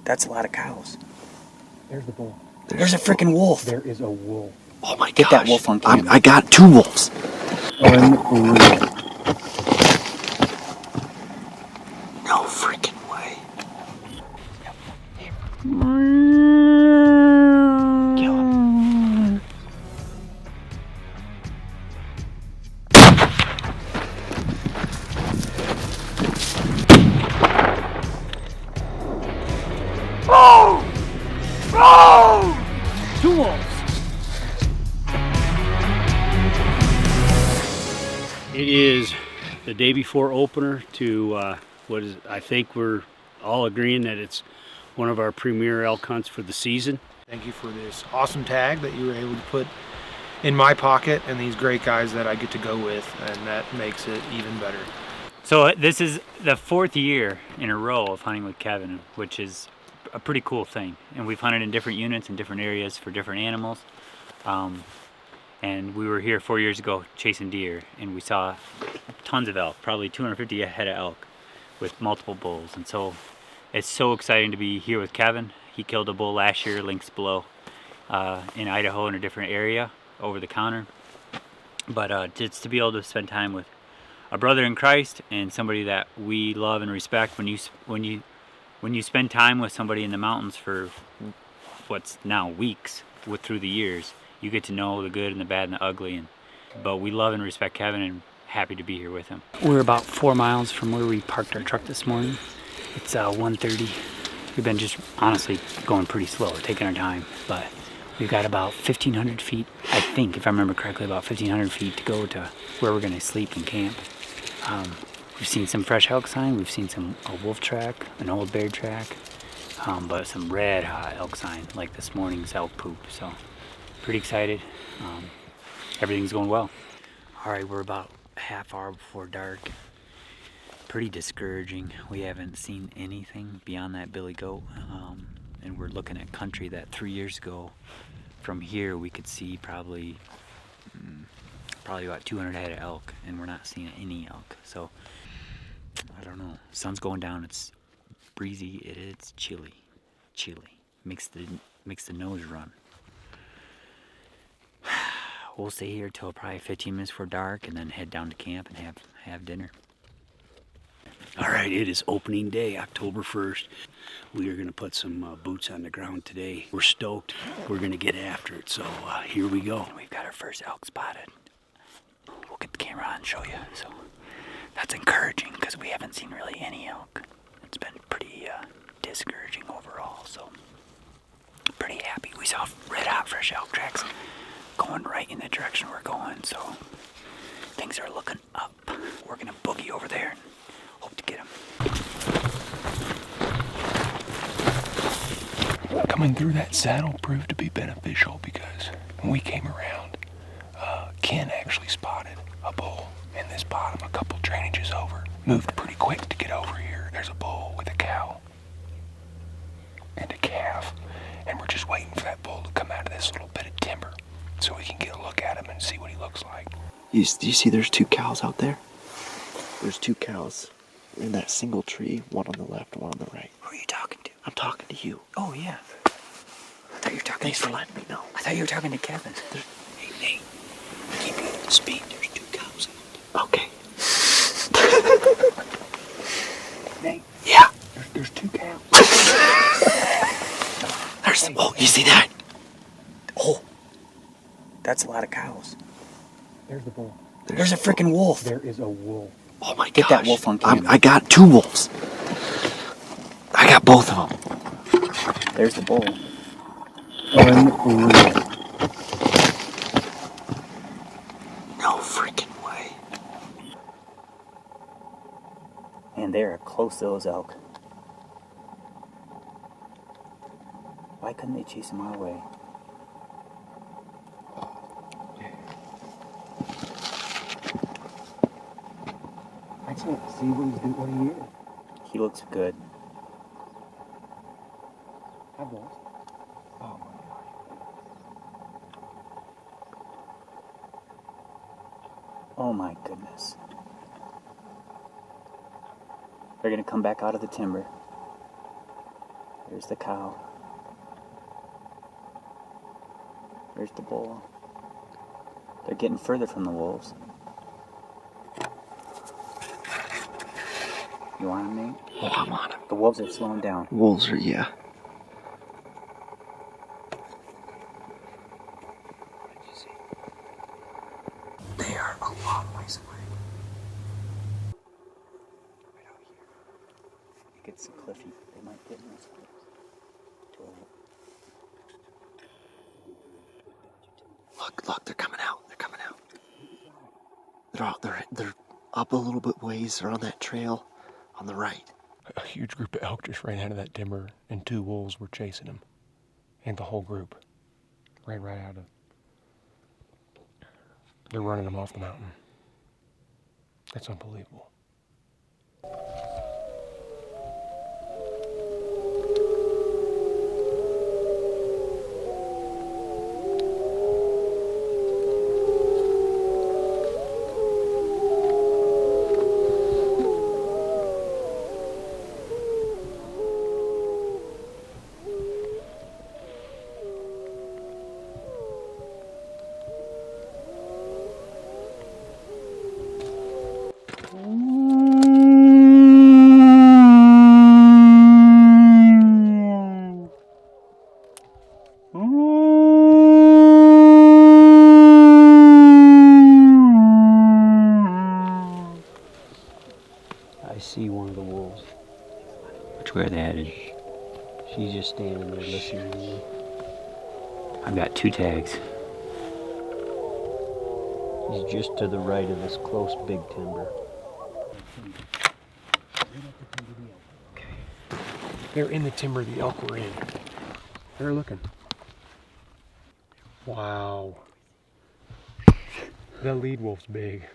That's a lot of cows. There's the bull. There's a freaking wolf. There is a wolf. Oh my gosh. Get that wolf on camera. I got 2 wolves. Unreal. No freaking way. Kill him. Oh! Oh! 2 wolves. It is the day before opener to what is, I think we're all agreeing that it's one of our premier elk hunts for the season. Thank you for this awesome tag that you were able to put in my pocket and these great guys that I get to go with, and that makes it even better. So this is the 4th year in a row of hunting with Kevin, which is a pretty cool thing. And we've hunted in different units in different areas for different animals. And we were here 4 years ago chasing deer, and we saw tons of elk, probably 250 head of elk with multiple bulls. And so it's so exciting to be here with Kevin. He killed a bull last year, links below, in Idaho in a different area over the counter. But just to be able to spend time with a brother in Christ and somebody that we love and respect. When you spend time with somebody in the mountains for what's now weeks through the years, you get to know the good and the bad and the ugly. But we love and respect Kevin and happy to be here with him. We're about 4 miles from where we parked our truck this morning. It's 1:30. We've been just honestly going pretty slow, taking our time, but we've got about 1,500 feet, I think, if I remember correctly, about 1,500 feet to go to where we're going to sleep and camp. We've seen some fresh elk sign, we've seen a wolf track, an old bear track, but some red hot elk sign, like this morning's elk poop. So pretty excited. Everything's going well. All right, we're about a half hour before dark. Pretty discouraging. We haven't seen anything beyond that billy goat, and we're looking at country that 3 years ago from here we could see probably about 200 head of elk, and we're not seeing any elk. So I don't know. Sun's going down. It's breezy. It's chilly. Makes the nose run. We'll stay here till probably 15 minutes before dark, and then head down to camp and have dinner. All right, it is opening day, October 1st. We are going to put some boots on the ground today. We're stoked. We're going to get after it, so here we go. We've got our first elk spotted. We'll get the camera on and show you. So that's encouraging because we haven't seen really any elk. It's been pretty discouraging overall, so pretty happy. We saw red hot fresh elk tracks going right in the direction we're going, so things are looking up. We're going to boogie over there and hope to get them. Coming through that saddle proved to be beneficial because when we came around, Ken actually spotted a bull in this bottom a couple drainages over. Moved pretty quick to get over here. There's a bull with a cow and a calf, and we're just waiting for that bull to come out of this little bit of timber so we can get a look at him and see what he looks like. Do you see there's 2 cows out there? There's 2 cows in that single tree, one on the left, one on the right. Who are you talking to? I'm talking to you. Oh, yeah. I thought you were talking Thanks for letting me know. I thought you were talking to Kevin. Hey, Nate, keep you up to speed. There's 2 cows out Okay. there. Nate? Yeah. There's 2 cows. Oh, you see that? Oh, that's a lot of cows. There's the bull. There's a freaking wolf. There is a wolf. Oh my gosh. Get that wolf on camera. I got 2 wolves. I got both of them. There's the bull. Unreal. No freaking way. And they're close to those elk. Why couldn't they chase them our way? I can't see what he's doing. What he is. He looks good. I've lost. Oh my gosh. Oh my goodness. They're gonna come back out of the timber. Here's the cow. Here's the bull. They're getting further from the wolves. You want him, Nate? Oh, I'm on him. The wolves are slowing down. Wolves are, yeah. They are a long ways away. Right out here. It gets cliffy. They might get in those cliffs. Look, they're coming out. They're coming out. They're up a little bit ways. They're on that trail on the right. A huge group of elk just ran out of that timber, and 2 wolves were chasing them. And the whole group ran right out of. They're running them off the mountain. That's unbelievable. I see one of the wolves. Which way are they headed? She's just standing there listening to me. I've got 2 tags. He's just to the right of this close big timber. They're in the timber the elk were in. They're looking. Wow. The lead wolf's big.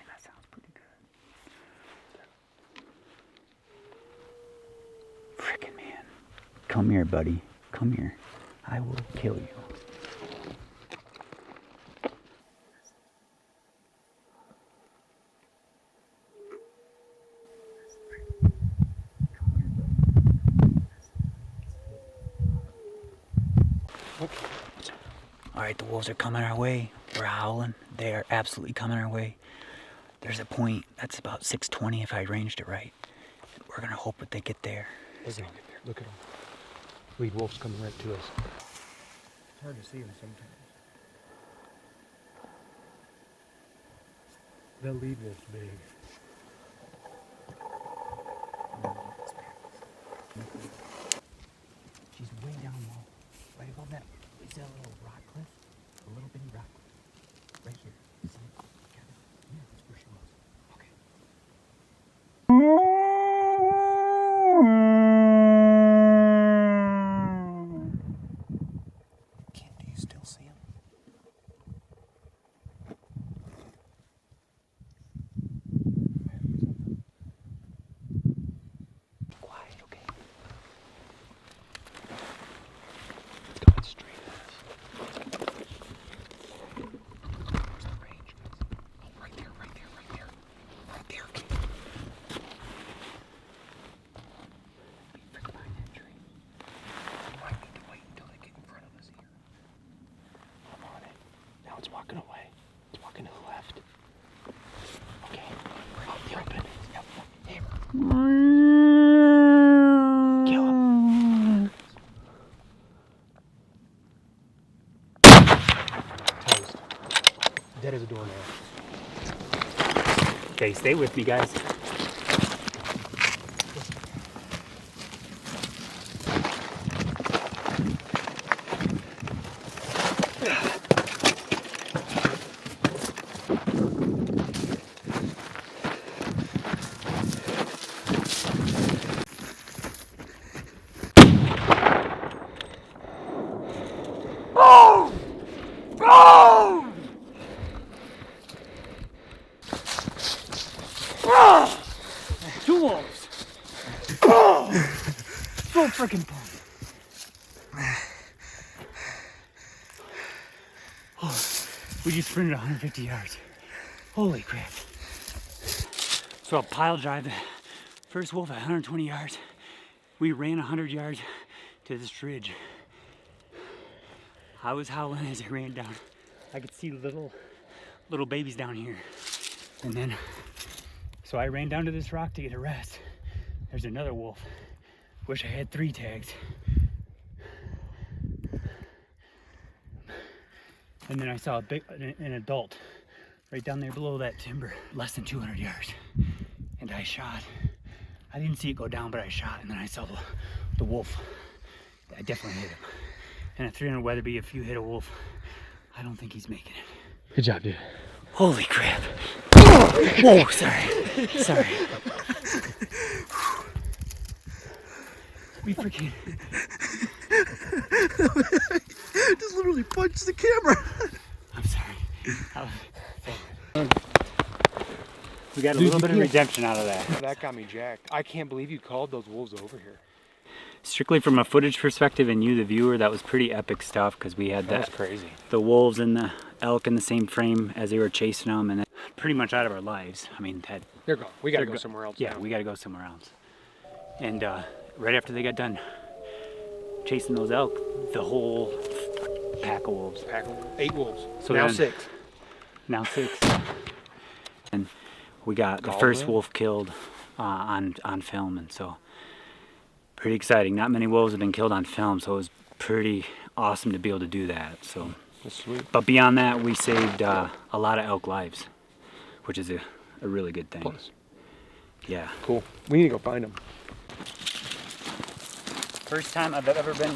That sounds pretty good. Frickin' man. Come here, buddy. Come here. I will kill you. Alright, the wolves are coming our way. We're howling. They are absolutely coming our way. There's a point that's about 620 if I arranged it right. We're gonna hope that they get there. They're gonna get there. Look at them. Lead wolf's coming right to us. It's hard to see them sometimes. The lead wolf's big. She's way down low. Right above that. Is that a little rock cliff? A little bitty rock cliff. Right here. See it? Kevin? Yeah, that's where she was. Okay. Do you still see him? Be quiet, okay? It's coming straight at us. Where's the range, guys? Oh, right there, right there, right there. Right there, okay. Be frick behind that tree. We might need to wait until they get in front of us here. I'm on it. Now it's walking away. It's walking to the left. Okay, we're out in the open. Yep. Hammer. Kill him. Toast. Dead as a doornail. Okay, stay with me, guys. Two wolves! So freaking pumped. We just sprinted 150 yards. Holy crap. So a pile drive, the first wolf at 120 yards. We ran 100 yards to this ridge. I was howling as I ran down. I could see little babies down here. And then, so I ran down to this rock to get a rest. There's another wolf. Wish I had 3 tags. And then I saw an adult right down there below that timber, less than 200 yards. And I shot. I didn't see it go down, but I shot, and then I saw the wolf. I definitely hit him. And at 300 Weatherby, if you hit a wolf, I don't think he's making it. Good job, dude. Holy crap. Whoa, sorry. We freaking... Just literally punched the camera. I'm sorry. We got a little bit of redemption out of that. That got me jacked. I can't believe you called those wolves over here. Strictly from a footage perspective and you, the viewer, that was pretty epic stuff because we had That's crazy. the wolves and the elk in the same frame as they were chasing them, and pretty much out of our lives. I mean, They're gone. We gotta go somewhere else. yeah, now. we got to go somewhere else. And right after they got done chasing those elk, the whole pack of wolves. 8 wolves. So now then- 6. Now 6. And we got the Called first them? wolf killed on film, and so pretty exciting. Not many wolves have been killed on film, so it was pretty awesome to be able to do that. So, That's sweet. but beyond that, we saved a lot of elk lives, which is a really good thing. Plus. Yeah. Cool. We need to go find them. First time I've ever been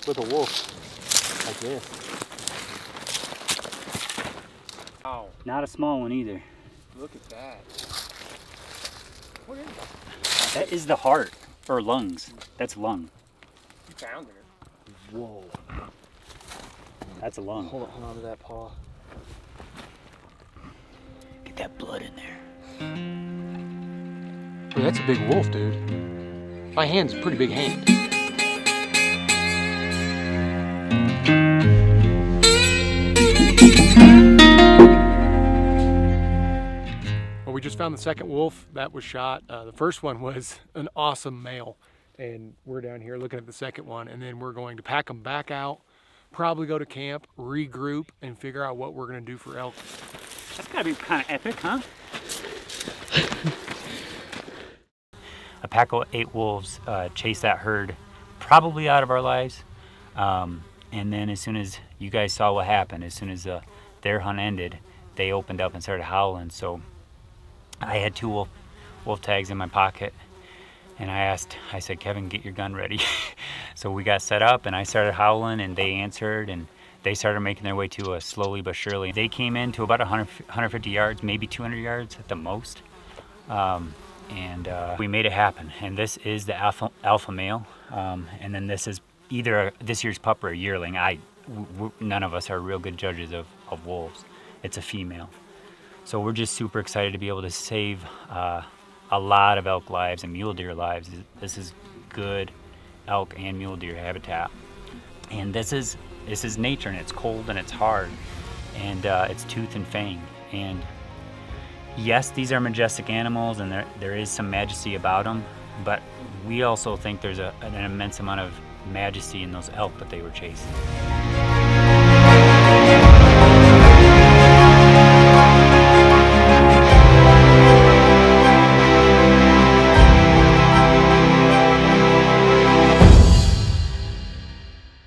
with a wolf like this. Wow. Not a small one either. Look at that. What is that? That is the heart, or lungs. That's lung. You found it. Whoa. That's a lung. Hold on to that paw. Get that blood in there. Well, that's a big wolf, dude. My hand's a pretty big hand. Well, we just found the second wolf that was shot. The first one was an awesome male, and we're down here looking at the second one, and then we're going to pack them back out, probably go to camp, regroup, and figure out what we're going to do for elk. That's gotta be kind of epic, huh? A pack of 8 wolves chased that herd probably out of our lives. And then as soon as you guys saw what happened, as soon as their hunt ended, they opened up and started howling. So I had 2 wolf tags in my pocket, and I said, Kevin, get your gun ready. So we got set up, and I started howling, and they answered, and they started making their way to us slowly but surely. They came in to about 150 yards, maybe 200 yards at the most. And we made it happen. And this is the alpha male. And then this is either this year's pup or a yearling. None of us are real good judges of wolves. It's a female. So we're just super excited to be able to save a lot of elk lives and mule deer lives. This is good elk and mule deer habitat. And this is nature, and it's cold and it's hard, and it's tooth and fang. And yes, these are majestic animals, and there is some majesty about them, but we also think there's an immense amount of majesty in those elk that they were chasing.